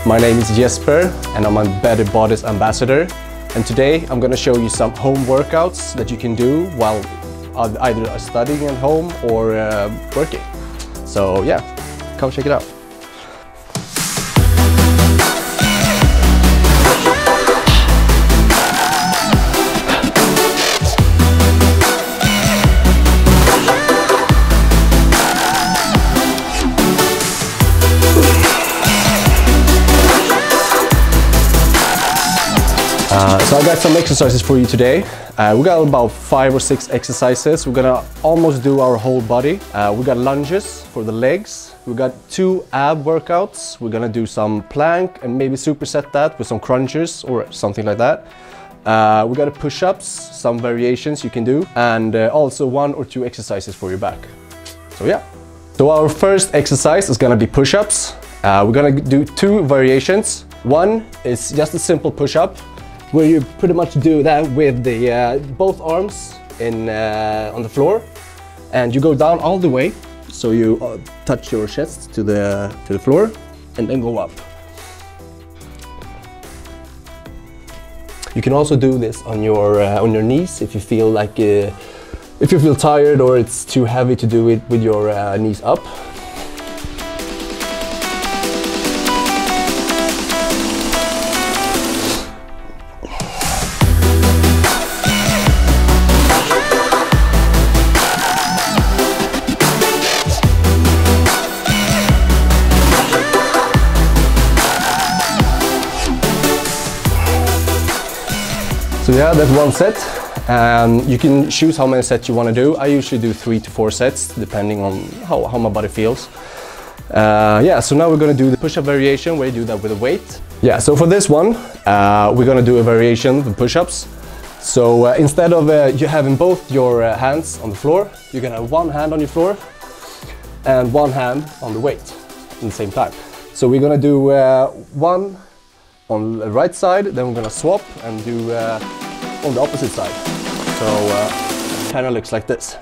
My name is Jesper and I'm a Better Bodies ambassador. And today I'm going to show you some home workouts that you can do while either studying at home or working. So yeah, come check it out. So I got some exercises for you today. We got about 5 or 6 exercises. We're gonna almost do our whole body. We got lunges for the legs. We got 2 ab workouts. We're gonna do some plank and maybe superset that with some crunches or something like that. We got push-ups, some variations you can do, and also 1 or 2 exercises for your back. So yeah. So our first exercise is gonna be push-ups. We're gonna do 2 variations. One is just a simple push-up, where you pretty much do that with the both arms on the floor, and you go down all the way, so you touch your chest to the floor, and then go up. You can also do this on your knees if you feel like if you feel tired or it's too heavy to do it with your knees up. So yeah, that's 1 set. You can choose how many sets you want to do. I usually do 3 to 4 sets, depending on how my body feels. Yeah, so now we're going to do the push-up variation, where you do that with a weight. Yeah, so for this one, we're going to do a variation with push-ups. So instead of you having both your hands on the floor, you're going to have 1 hand on your floor and 1 hand on the weight at the same time. So we're going to do 1 on the right side, then we're gonna swap and do on the opposite side. So kind of looks like this.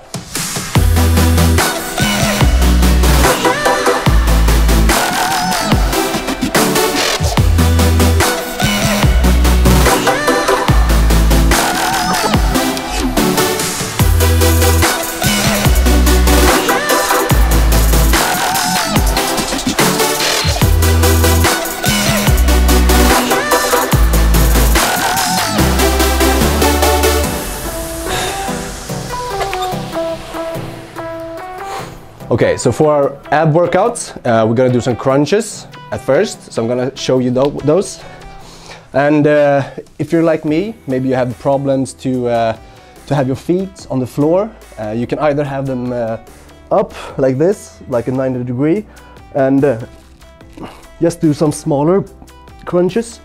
Okay, so for our ab workouts, we're gonna do some crunches at first. So I'm gonna show you those. And if you're like me, maybe you have problems to have your feet on the floor. You can either have them up like this, like a 90 degree, and just do some smaller crunches.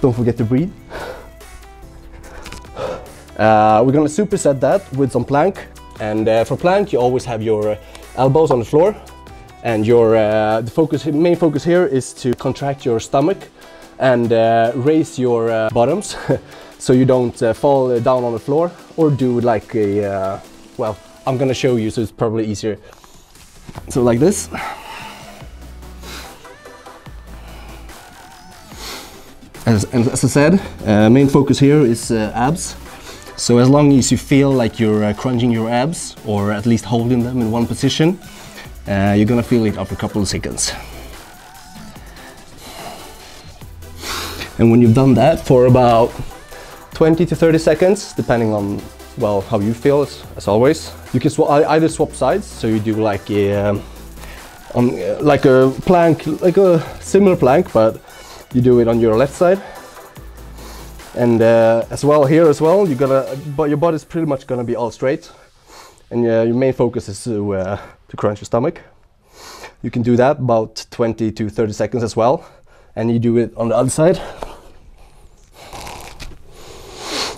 Don't forget to breathe. We're gonna superset that with some plank. And for plank, you always have your elbows on the floor, and your main focus here is to contract your stomach and raise your bottoms, so you don't fall down on the floor or do like a well, I'm gonna show you, so it's probably easier. So like this. As I said, main focus here is abs. So as long as you feel like you're crunching your abs, or at least holding them in one position, you're gonna feel it after a couple of seconds. And when you've done that for about 20 to 30 seconds, depending on, well, how you feel, as always, you can either swap sides, so you do like a plank, like a similar plank, but you do it on your left side. And as well here as well, but your body's pretty much gonna be all straight, and your main focus is to crunch your stomach. You can do that about 20 to 30 seconds as well, and you do it on the other side.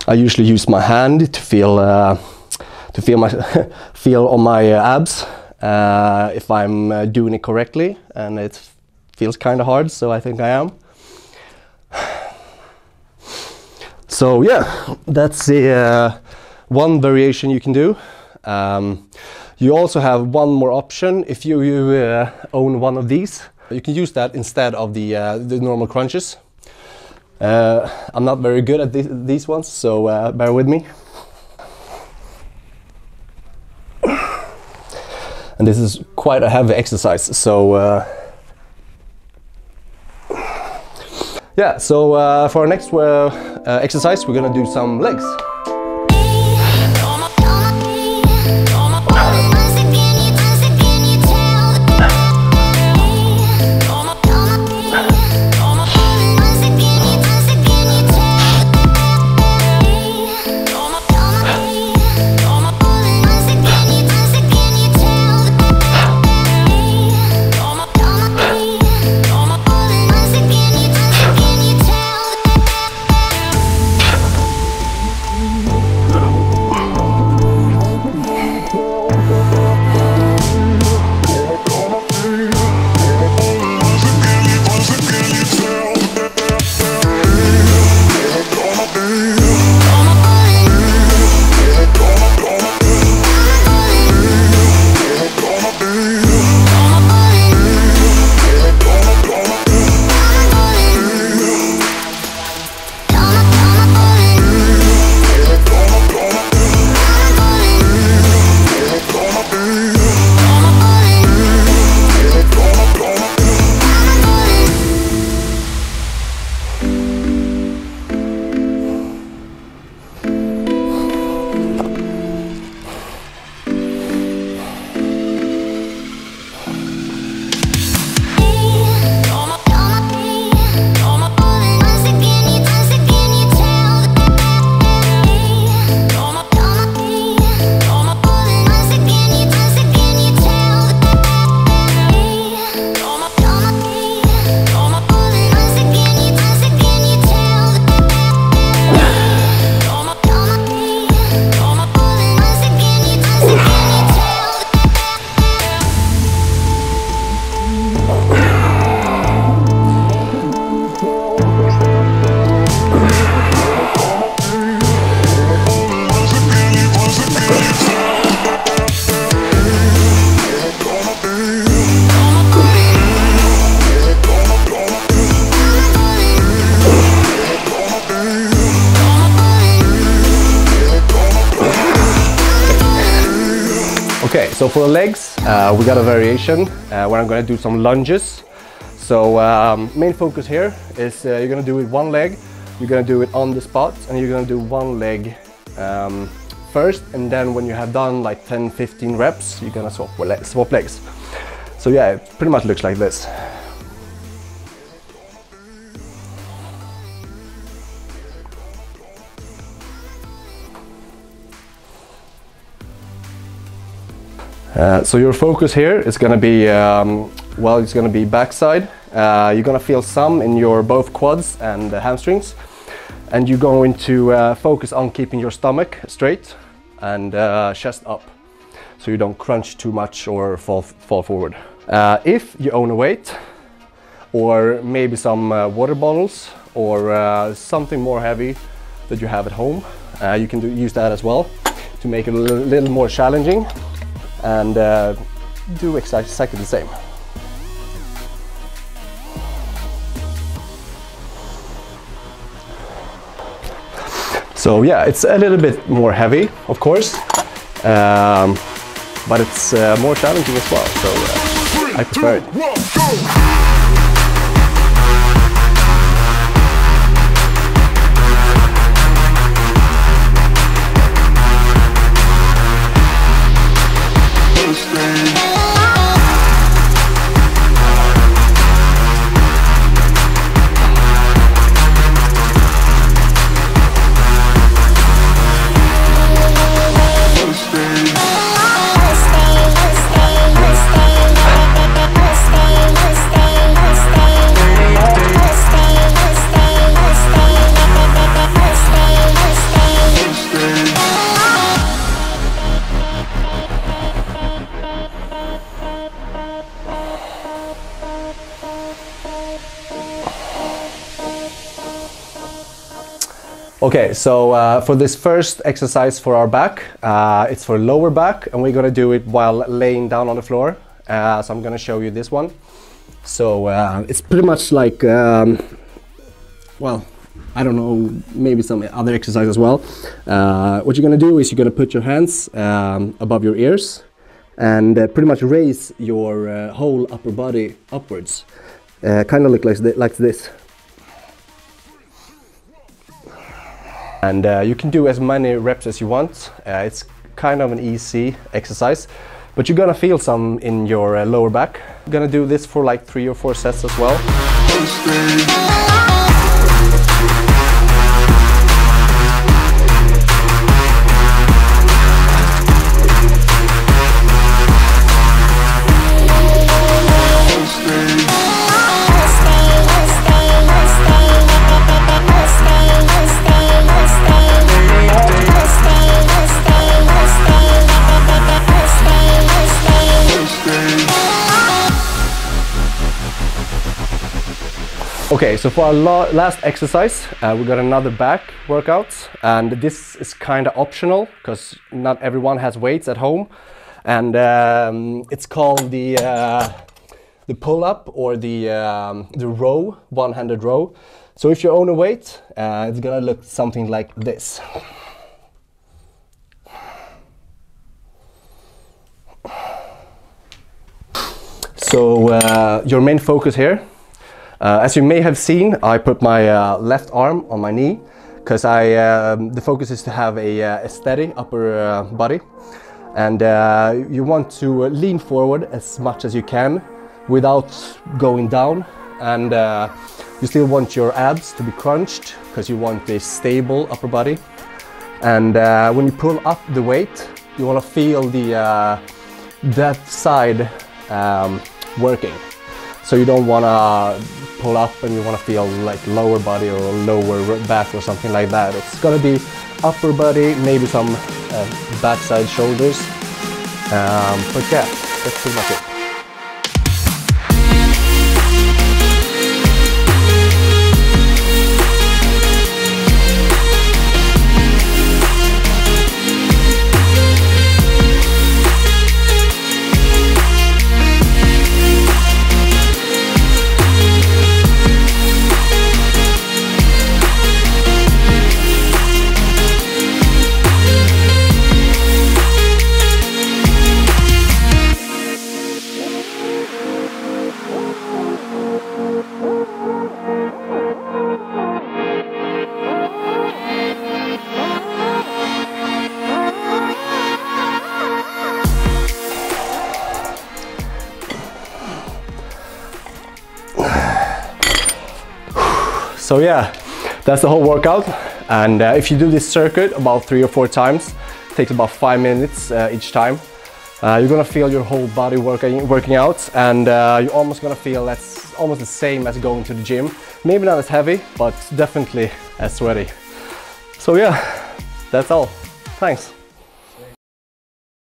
I usually use my hand to feel on my abs if I'm doing it correctly, and it feels kind of hard, so I think I am. So yeah, that's one variation you can do. You also have one more option if you own one of these. You can use that instead of the normal crunches. I'm not very good at these ones, so bear with me. And this is quite a heavy exercise, so yeah. So for our next exercise, we're gonna do some legs. Okay, so for the legs, we got a variation where I'm going to do some lunges. So main focus here is you're going to do it one leg, you're going to do it on the spot, and you're going to do one leg first, and then when you have done like 10-15 reps, you're going to swap legs. So yeah, it pretty much looks like this. So your focus here is going to be, well, it's going to be backside. You're going to feel some in your both quads and hamstrings. And you're going to focus on keeping your stomach straight and chest up, so you don't crunch too much or fall forward. If you own a weight, or maybe some water bottles, or something more heavy that you have at home, you can use that as well to make it a little more challenging. And do exactly the same. So yeah, it's a little bit more heavy, of course, but it's more challenging as well, so I prefer it. Stay. Okay, so for this first exercise for our back, it's for lower back, and we're gonna do it while laying down on the floor. So I'm gonna show you this one. So it's pretty much like, well, I don't know, maybe some other exercise as well. What you're gonna do is you're gonna put your hands above your ears and pretty much raise your whole upper body upwards. Kind of look like this. And you can do as many reps as you want. It's kind of an easy exercise, but you're gonna feel some in your lower back. You're gonna do this for like 3 or 4 sets as well. Okay, so for our last exercise, we got another back workout, and this is kind of optional because not everyone has weights at home, and it's called the pull-up or the row, one-handed row. So if you own a weight, it's gonna look something like this. So your main focus here. As you may have seen, I put my left arm on my knee because the focus is to have a steady upper body, and you want to lean forward as much as you can without going down, and you still want your abs to be crunched because you want a stable upper body. And when you pull up the weight, you want to feel that side working. So you don't want to pull up and you want to feel like lower body or lower back or something like that. It's going to be upper body, maybe some backside shoulders. But yeah, that's pretty much it. So yeah, that's the whole workout, and if you do this circuit about 3 or 4 times, it takes about 5 minutes each time. You're gonna feel your whole body working out, and you're almost gonna feel that's almost the same as going to the gym. Maybe not as heavy, but definitely as sweaty. So yeah, that's all. Thanks.